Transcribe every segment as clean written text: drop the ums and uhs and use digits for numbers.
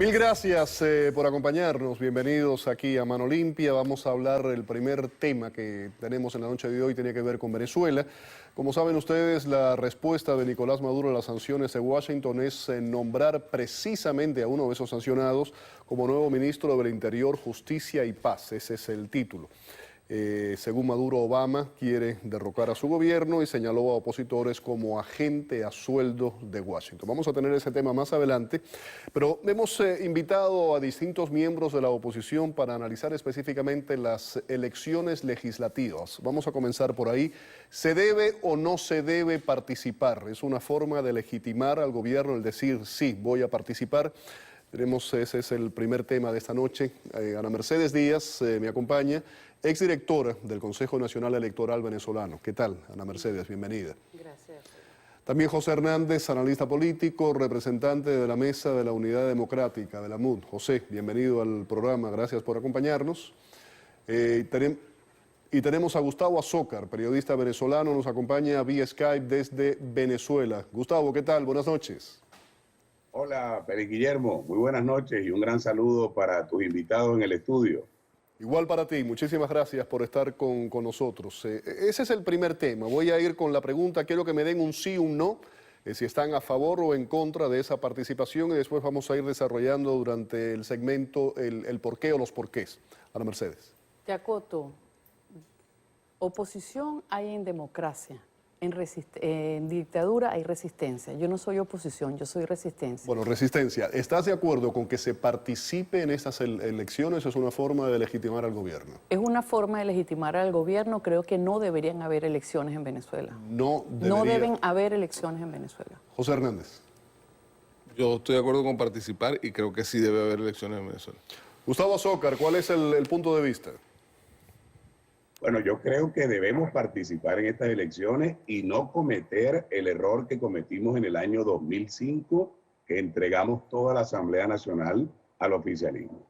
Mil gracias por acompañarnos. Bienvenidos aquí a Mano Limpia. Vamos a hablar, el primer tema que tenemos en la noche de hoy tiene que ver con Venezuela. Como saben ustedes, la respuesta de Nicolás Maduro a las sanciones de Washington es nombrar precisamente a uno de esos sancionados como nuevo ministro del Interior, Justicia y Paz. Ese es el título. Según Maduro, Obama quiere derrocar a su gobierno y señaló a opositores como agente a sueldo de Washington. Vamos a tener ese tema más adelante, pero hemos invitado a distintos miembros de la oposición para analizar específicamente las elecciones legislativas. Vamos a comenzar por ahí. ¿Se debe o no se debe participar? ¿Es una forma de legitimar al gobierno el decir, sí, voy a participar? Ese es el primer tema de esta noche. Ana Mercedes Díaz me acompaña, exdirectora del Consejo Nacional Electoral Venezolano. ¿Qué tal, Ana Mercedes? Bienvenida. Gracias. También José Hernández, analista político, representante de la Mesa de la Unidad Democrática de la MUD. José, bienvenido al programa, gracias por acompañarnos. Y tenemos a Gustavo Azócar, periodista venezolano, nos acompaña vía Skype desde Venezuela. Gustavo, ¿qué tal? Buenas noches. Hola, Pérez Guillermo, muy buenas noches y un gran saludo para tus invitados en el estudio. Igual para ti, muchísimas gracias por estar con nosotros. Ese es el primer tema. Voy a ir con la pregunta, quiero que me den un sí o un no, si están a favor o en contra de esa participación, y después vamos a ir desarrollando durante el segmento el porqué o los porqués. Ana Mercedes. Te acoto, oposición hay en democracia. En dictadura hay resistencia. Yo no soy oposición, yo soy resistencia. Bueno, resistencia. ¿Estás de acuerdo con que se participe en estas elecciones? ¿Es una forma de legitimar al gobierno? Es una forma de legitimar al gobierno. Creo que no deberían haber elecciones en Venezuela. No deben haber elecciones en Venezuela. José Hernández. Yo estoy de acuerdo con participar y creo que sí debe haber elecciones en Venezuela. Gustavo Azócar, ¿cuál es el punto de vista? Bueno, yo creo que debemos participar en estas elecciones y no cometer el error que cometimos en el año 2005, que entregamos toda la Asamblea Nacional al oficialismo.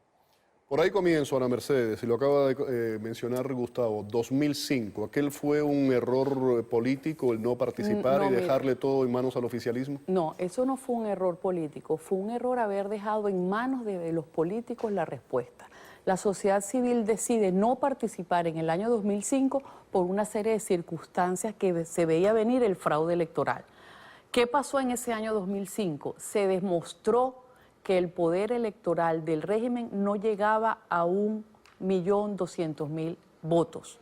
Por ahí comienzo, Ana Mercedes, y lo acaba de mencionar Gustavo, 2005, ¿aquel fue un error político el no participar y dejarle todo en manos al oficialismo? No, eso no fue un error político, fue un error haber dejado en manos de los políticos la respuesta. La sociedad civil decide no participar en el año 2005 por una serie de circunstancias que se veía venir el fraude electoral. ¿Qué pasó en ese año 2005? Se demostró que el poder electoral del régimen no llegaba a 1.200.000 votos.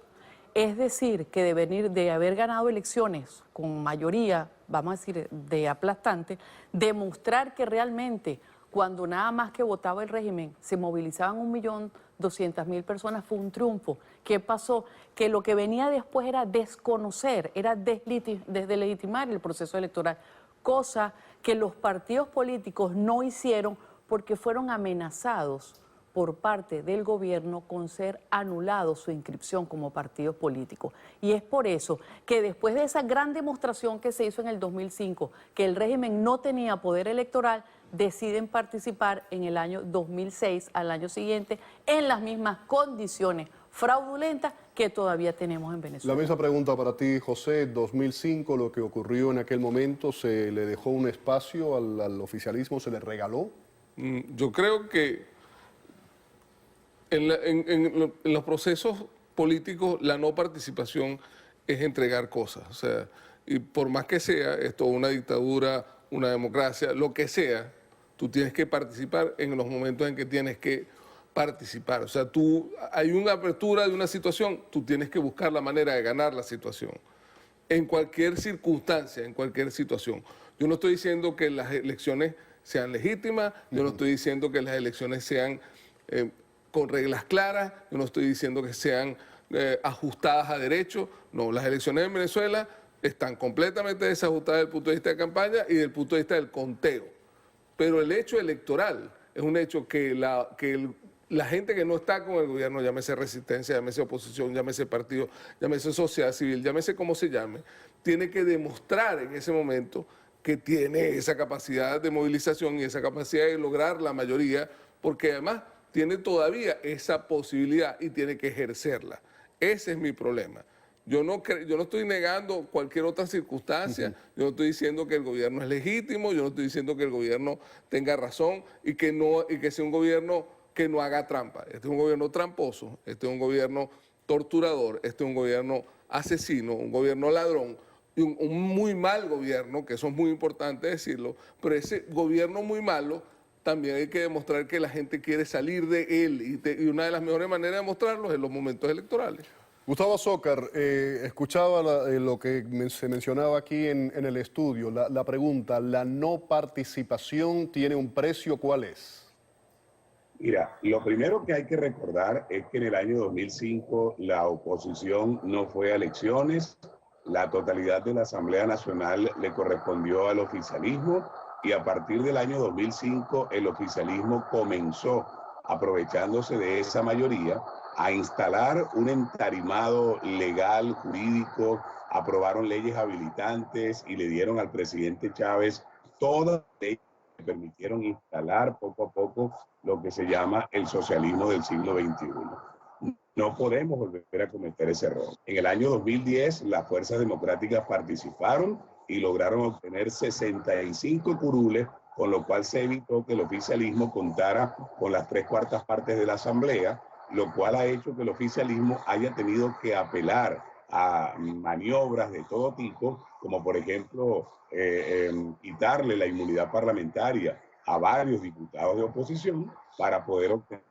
Es decir, que de haber ganado elecciones con mayoría, vamos a decir, de aplastante, demostrar que realmente cuando nada más que votaba el régimen se movilizaban 1.200.000 personas, fue un triunfo. ¿Qué pasó? Que lo que venía después era desconocer, era deslegitimar el proceso electoral, cosa que los partidos políticos no hicieron porque fueron amenazados por parte del gobierno con ser anulado su inscripción como partidos políticos. Y es por eso que después de esa gran demostración que se hizo en el 2005, que el régimen no tenía poder electoral, deciden participar en el año 2006, al año siguiente, en las mismas condiciones fraudulentas que todavía tenemos en Venezuela. La misma pregunta para ti, José. 2005, lo que ocurrió en aquel momento, ¿se le dejó un espacio al oficialismo? ¿Se le regaló? Yo creo que en los procesos políticos la no participación es entregar cosas. O sea, y por más que sea esto una dictadura, una democracia, lo que sea, tú tienes que participar en los momentos en que tienes que participar. O sea, hay una apertura de una situación, tú tienes que buscar la manera de ganar la situación. En cualquier circunstancia, en cualquier situación. Yo no estoy diciendo que las elecciones sean legítimas, yo no estoy diciendo que las elecciones sean con reglas claras, yo no estoy diciendo que sean ajustadas a derecho. No, las elecciones en Venezuela están completamente desajustadas desde el punto de vista de campaña y desde el punto de vista del conteo. Pero el hecho electoral es un hecho que la gente que no está con el gobierno, llámese resistencia, llámese oposición, llámese partido, llámese sociedad civil, llámese como se llame, tiene que demostrar en ese momento que tiene esa capacidad de movilización y esa capacidad de lograr la mayoría, porque además tiene todavía esa posibilidad y tiene que ejercerla. Ese es mi problema. Yo no estoy negando cualquier otra circunstancia, yo no estoy diciendo que el gobierno es legítimo, yo no estoy diciendo que el gobierno tenga razón y que sea un gobierno que no haga trampa. Este es un gobierno tramposo, este es un gobierno torturador, este es un gobierno asesino, un gobierno ladrón, y un muy mal gobierno, que eso es muy importante decirlo, pero ese gobierno muy malo también hay que demostrar que la gente quiere salir de él, y una de las mejores maneras de demostrarlo es en los momentos electorales. Gustavo Azócar, escuchaba lo que se mencionaba aquí en el estudio, la pregunta, ¿la no participación tiene un precio? ¿Cuál es? Mira, lo primero que hay que recordar es que en el año 2005 la oposición no fue a elecciones, la totalidad de la Asamblea Nacional le correspondió al oficialismo y a partir del año 2005 el oficialismo comenzó, aprovechándose de esa mayoría, a instalar un entarimado legal, jurídico, aprobaron leyes habilitantes y le dieron al presidente Chávez todas las leyes que permitieron instalar poco a poco lo que se llama el socialismo del siglo XXI. No podemos volver a cometer ese error. En el año 2010, las fuerzas democráticas participaron y lograron obtener 65 curules, con lo cual se evitó que el oficialismo contara con las 3/4 partes de la Asamblea, lo cual ha hecho que el oficialismo haya tenido que apelar a maniobras de todo tipo, como por ejemplo quitarle la inmunidad parlamentaria a varios diputados de oposición para poder obtener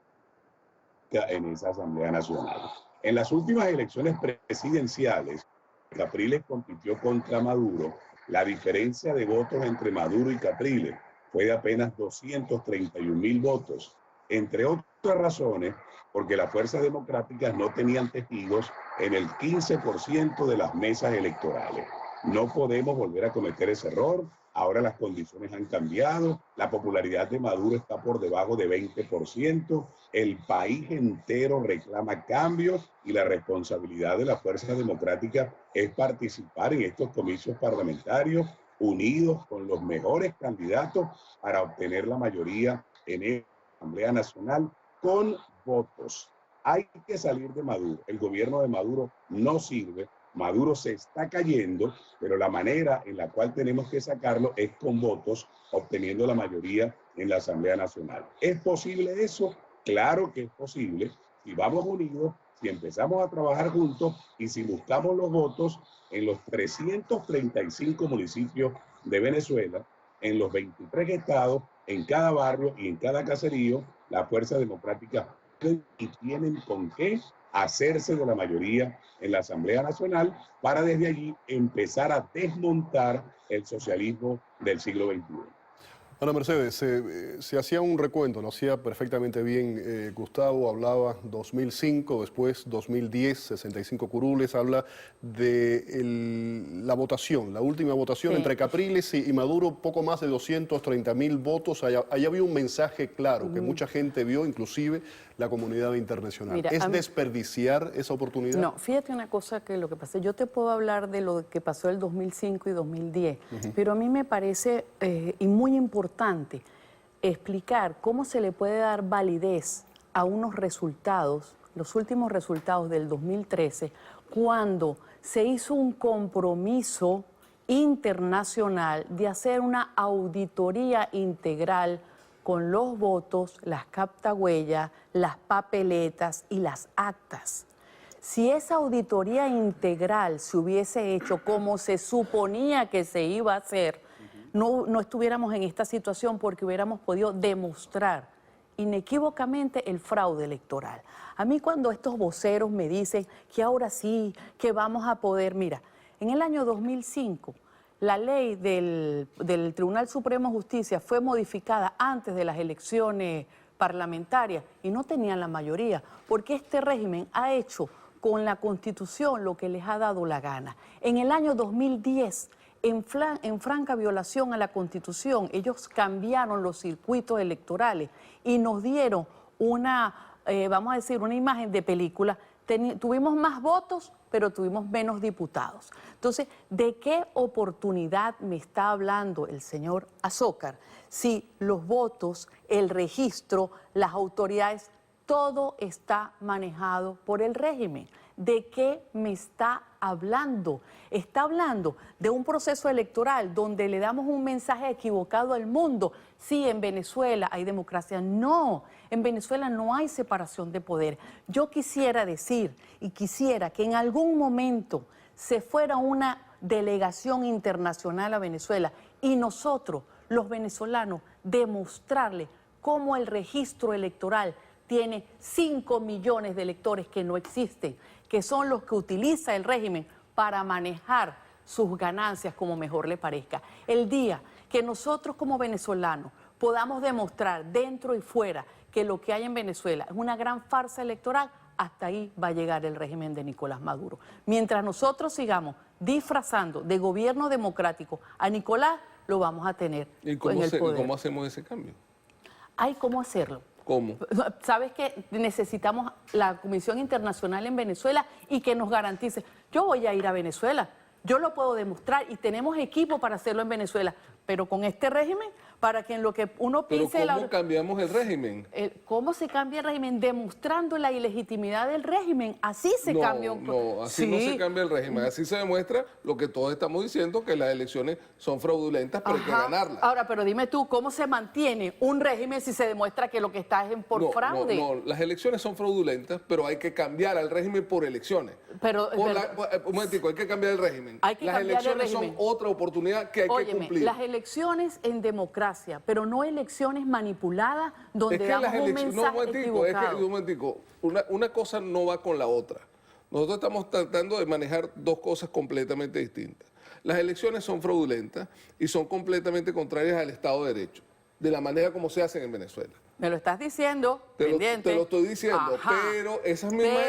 en esa Asamblea Nacional. En las últimas elecciones presidenciales, Capriles compitió contra Maduro. La diferencia de votos entre Maduro y Capriles fue de apenas 231.000 votos, entre otras razones, porque las fuerzas democráticas no tenían testigos en el 15% de las mesas electorales. No podemos volver a cometer ese error. Ahora las condiciones han cambiado, la popularidad de Maduro está por debajo de 20%, el país entero reclama cambios y la responsabilidad de las fuerzas democráticas es participar en estos comicios parlamentarios unidos con los mejores candidatos para obtener la mayoría en la Asamblea Nacional con votos. Hay que salir de Maduro, el gobierno de Maduro no sirve. Maduro se está cayendo, pero la manera en la cual tenemos que sacarlo es con votos, obteniendo la mayoría en la Asamblea Nacional. ¿Es posible eso? Claro que es posible. Si vamos unidos, si empezamos a trabajar juntos y si buscamos los votos en los 335 municipios de Venezuela, en los 23 estados, en cada barrio y en cada caserío, las fuerzas democráticas y tienen con qué hacerse de la mayoría en la Asamblea Nacional para desde allí empezar a desmontar el socialismo del siglo XXI. Ana Mercedes, se hacía un recuento, lo hacía perfectamente bien Gustavo, hablaba 2005, después 2010, 65 curules, habla de la votación, la última votación entre Capriles y Maduro, poco más de 230.000 votos, allá había un mensaje claro que mucha gente vio, inclusive la comunidad internacional. Mira, ¿Es desperdiciar esa oportunidad? No, fíjate una cosa que lo que pasa, yo te puedo hablar de lo que pasó el 2005 y 2010, pero a mí me parece y muy importante explicar cómo se le puede dar validez a unos resultados, los últimos resultados del 2013, cuando se hizo un compromiso internacional de hacer una auditoría integral con los votos, las captahuellas, las papeletas y las actas. Si esa auditoría integral se hubiese hecho como se suponía que se iba a hacer, no estuviéramos en esta situación porque hubiéramos podido demostrar inequívocamente el fraude electoral. A mí cuando estos voceros me dicen que ahora sí, que vamos a poder, mira, en el año 2005 la ley del Tribunal Supremo de Justicia fue modificada antes de las elecciones parlamentarias y no tenían la mayoría, porque este régimen ha hecho con la Constitución lo que les ha dado la gana. En el año 2010, en franca violación a la Constitución, ellos cambiaron los circuitos electorales y nos dieron una, vamos a decir, una imagen de película. Tuvimos más votos, pero tuvimos menos diputados. Entonces, ¿de qué oportunidad me está hablando el señor Azócar si los votos, el registro, las autoridades todo está manejado por el régimen. ¿De qué me está hablando? Está hablando de un proceso electoral donde le damos un mensaje equivocado al mundo. Sí, en Venezuela hay democracia. No, en Venezuela no hay separación de poder. Yo quisiera decir y quisiera que en algún momento se fuera una delegación internacional a Venezuela y nosotros, los venezolanos, demostrarle cómo el registro electoral tiene 5 millones de electores que no existen, que son los que utiliza el régimen para manejar sus ganancias como mejor le parezca. El día que nosotros como venezolanos podamos demostrar dentro y fuera que lo que hay en Venezuela es una gran farsa electoral, hasta ahí va a llegar el régimen de Nicolás Maduro. Mientras nosotros sigamos disfrazando de gobierno democrático a Nicolás, lo vamos a tener en el poder. ¿Y cómo hacemos ese cambio? Hay cómo hacerlo. ¿Cómo? ¿Sabes que necesitamos la Comisión Internacional en Venezuela y que nos garantice? Yo voy a ir a Venezuela, yo lo puedo demostrar y tenemos equipo para hacerlo en Venezuela, pero con este régimen, para que en lo que uno piense... ¿Pero cómo cambiamos el régimen? ¿Cómo se cambia el régimen? Demostrando la ilegitimidad del régimen. Así se cambia un... No, así Sí. no se cambia el régimen. Así se demuestra lo que todos estamos diciendo, que las elecciones son fraudulentas, pero hay que Ajá. ganarlas. Ahora, pero dime tú, ¿cómo se mantiene un régimen si se demuestra que lo que está es por fraude? No, las elecciones son fraudulentas, pero hay que cambiar al régimen por elecciones. Un momentico, hay que cambiar el régimen. Hay que las cambiar el elecciones régimen. son otra oportunidad que hay que Óyeme, cumplir. las elecciones en democracia, pero no elecciones manipuladas donde Es que damos las un elecciones, mensaje equivocado. un momentico, una cosa no va con la otra. Nosotros estamos tratando de manejar dos cosas completamente distintas. Las elecciones son fraudulentas y son completamente contrarias al Estado de Derecho, de la manera como se hacen en Venezuela. Me lo estás diciendo, Te pendiente. lo estoy diciendo, Ajá. pero esas mismas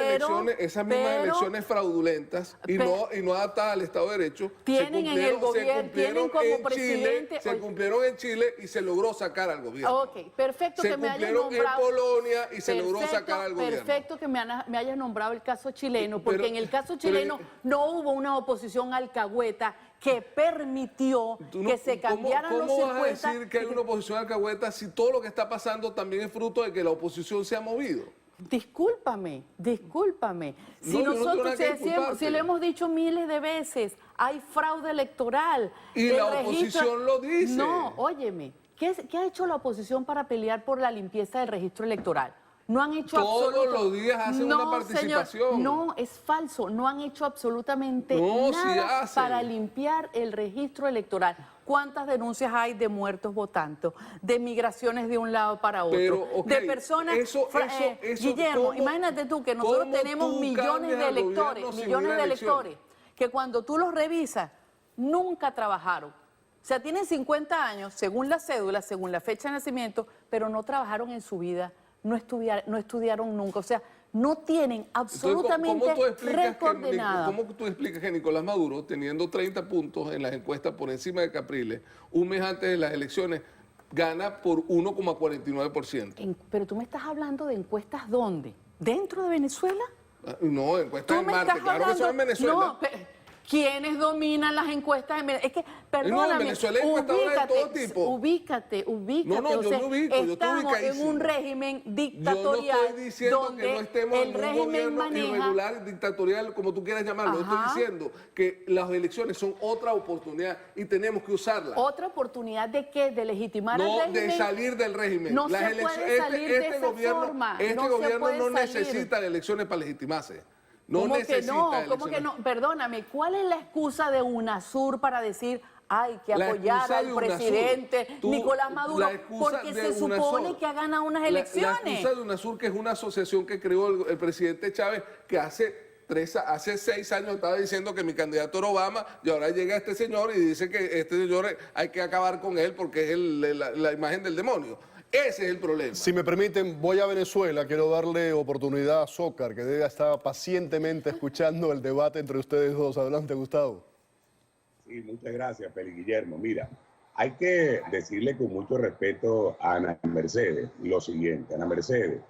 elecciones fraudulentas y no adaptadas al Estado de Derecho Tienen en el gobierno, tienen como presidente... se cumplieron en Chile y se logró sacar al gobierno. Ok, perfecto Se que me hayas cumplieron en nombrado... Polonia y se logró Perfecto, sacar al gobierno. Perfecto que me hayas nombrado el caso chileno, porque Pero- en el caso pero- chileno no hubo una oposición alcahueta que permitió que se cambiaran los ¿Cómo vas a 50... decir que hay una oposición alcahueta si todo lo que está pasando también es fruto de que la oposición se ha movido? Discúlpame. Si No, yo no tengo nosotros, nada que disculparte. si lo hemos dicho miles de veces, hay fraude electoral. Y El la registro- oposición lo dice. No, óyeme, ¿qué ha hecho la oposición para pelear por la limpieza del registro electoral? No han hecho Todos los días hacen una participación. Señor, no, es falso. No han hecho absolutamente No, sí nada hacen. para limpiar el registro electoral. ¿Cuántas denuncias hay de muertos votando, de migraciones de un lado para otro, Pero, ok, de personas... eso, Guillermo, ¿cómo- imagínate tú que nosotros cómo tenemos tú millones cambias de al electores, gobierno sin millones ir a de elecciones? electores, que cuando tú los revisas, nunca trabajaron. O sea, tienen 50 años, según la cédula, según la fecha de nacimiento, pero no trabajaron en su vida, no estudiaron nunca. O sea, no tienen absolutamente récord de nada. ¿Cómo tú explicas que Nicolás Maduro, teniendo 30 puntos en las encuestas por encima de Capriles, un mes antes de las elecciones, gana por 1,49%? Pero tú me estás hablando de encuestas ¿dónde? ¿Dentro de Venezuela? No, encuestas Tú en me Marte, estás claro que son en hablando... Venezuela. No, ¿quiénes dominan las encuestas en Venezuela? Es que, perdóname, en Venezuela hay encuestadoras de todo tipo. ubícate. No, yo me ubico, yo estoy estamos en ubicadísimo. un régimen Yo no dictatorial estoy diciendo donde que no estemos el en un régimen gobierno maneja... irregular, dictatorial, como tú quieras llamarlo. Ajá. Estoy diciendo que las elecciones son otra oportunidad y tenemos que usarla. ¿Otra oportunidad de qué? ¿De legitimar No, al régimen? de salir del régimen. No Las se puede salir de esa gobierno, forma. Este No se gobierno puede no salir. necesita de elecciones para legitimarse. No ¿Cómo necesita que no? de ¿Cómo que elecciones. no? Perdóname, ¿cuál es la excusa de UNASUR para decir hay que La apoyar excusa al de UNASUR, presidente tú- Nicolás Maduro? la excusa Porque de se supone UNASUR, que ha ganado unas La elecciones. excusa de UNASUR, que es una asociación que creó el presidente Chávez, que hace 6 años estaba diciendo que mi candidato era Obama, y ahora llega este señor y dice que este señor hay que acabar con él porque es la imagen del demonio. Ese es el problema. Si me permiten, voy a Venezuela. Quiero darle oportunidad a Zócar, que debe estar pacientemente escuchando el debate entre ustedes dos. Adelante, Gustavo. Sí, muchas gracias, Félix Guillermo. Mira, hay que decirle con mucho respeto a Ana Mercedes lo siguiente. Ana Mercedes,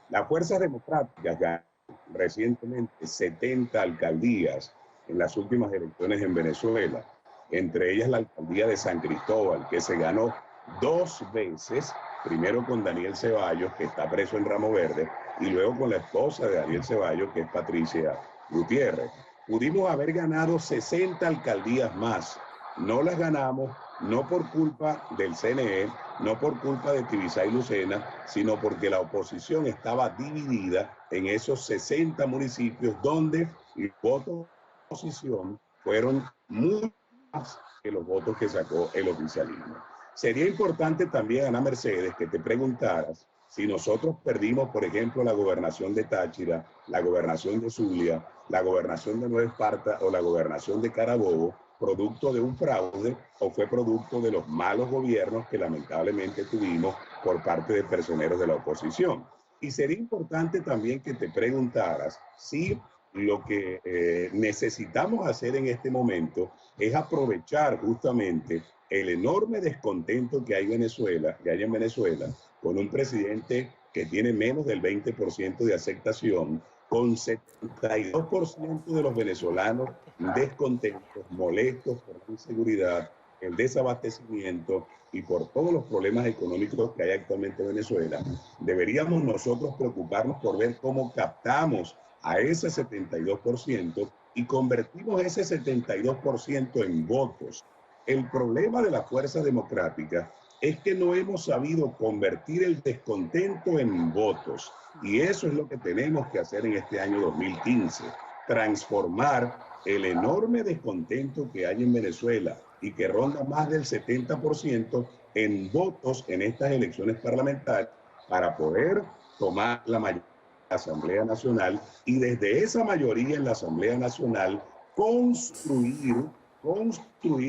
las fuerzas democráticas ganaron recientemente 70 alcaldías en las últimas elecciones en Venezuela, entre ellas la alcaldía de San Cristóbal, que se ganó 2 veces primero con Daniel Ceballos, que está preso en Ramo Verde, y luego con la esposa de Daniel Ceballos, que es Patricia Gutiérrez. Pudimos haber ganado 60 alcaldías más. No las ganamos, no por culpa del CNE, no por culpa de Tibisay Lucena, sino porque la oposición estaba dividida en esos 60 municipios donde los votos de la oposición fueron mucho más que los votos que sacó el oficialismo. Sería importante también, Ana Mercedes, que te preguntaras si nosotros perdimos, por ejemplo, la gobernación de Táchira, la gobernación de Zulia, la gobernación de Nueva Esparta o la gobernación de Carabobo, producto de un fraude o fue producto de los malos gobiernos que lamentablemente tuvimos por parte de personeros de la oposición. Y sería importante también que te preguntaras si lo que necesitamos hacer en este momento es aprovechar justamente el enorme descontento que hay en Venezuela con un presidente que tiene menos del 20% de aceptación, con 72% de los venezolanos descontentos, molestos por la inseguridad, el desabastecimiento y por todos los problemas económicos que hay actualmente en Venezuela. Deberíamos nosotros preocuparnos por ver cómo captamos a ese 72% y convertimos ese 72% en votos. El problema de la fuerza democrática es que no hemos sabido convertir el descontento en votos. Y eso es lo que tenemos que hacer en este año 2015. Transformar el enorme descontento que hay en Venezuela y que ronda más del 70% en votos en estas elecciones parlamentarias para poder tomar la mayoría en la Asamblea Nacional y desde esa mayoría en la Asamblea Nacional construir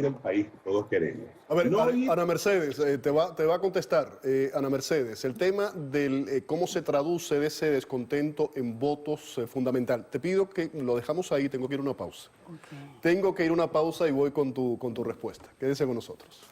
el país que todos queremos. A ver, No Ana Mercedes, te va a contestar. Ana Mercedes, el tema del cómo se traduce ese descontento en votos fundamental. Te pido que lo dejamos ahí, tengo que ir a una pausa. Okay. Tengo que ir a una pausa y voy con tu respuesta. Quédese con nosotros.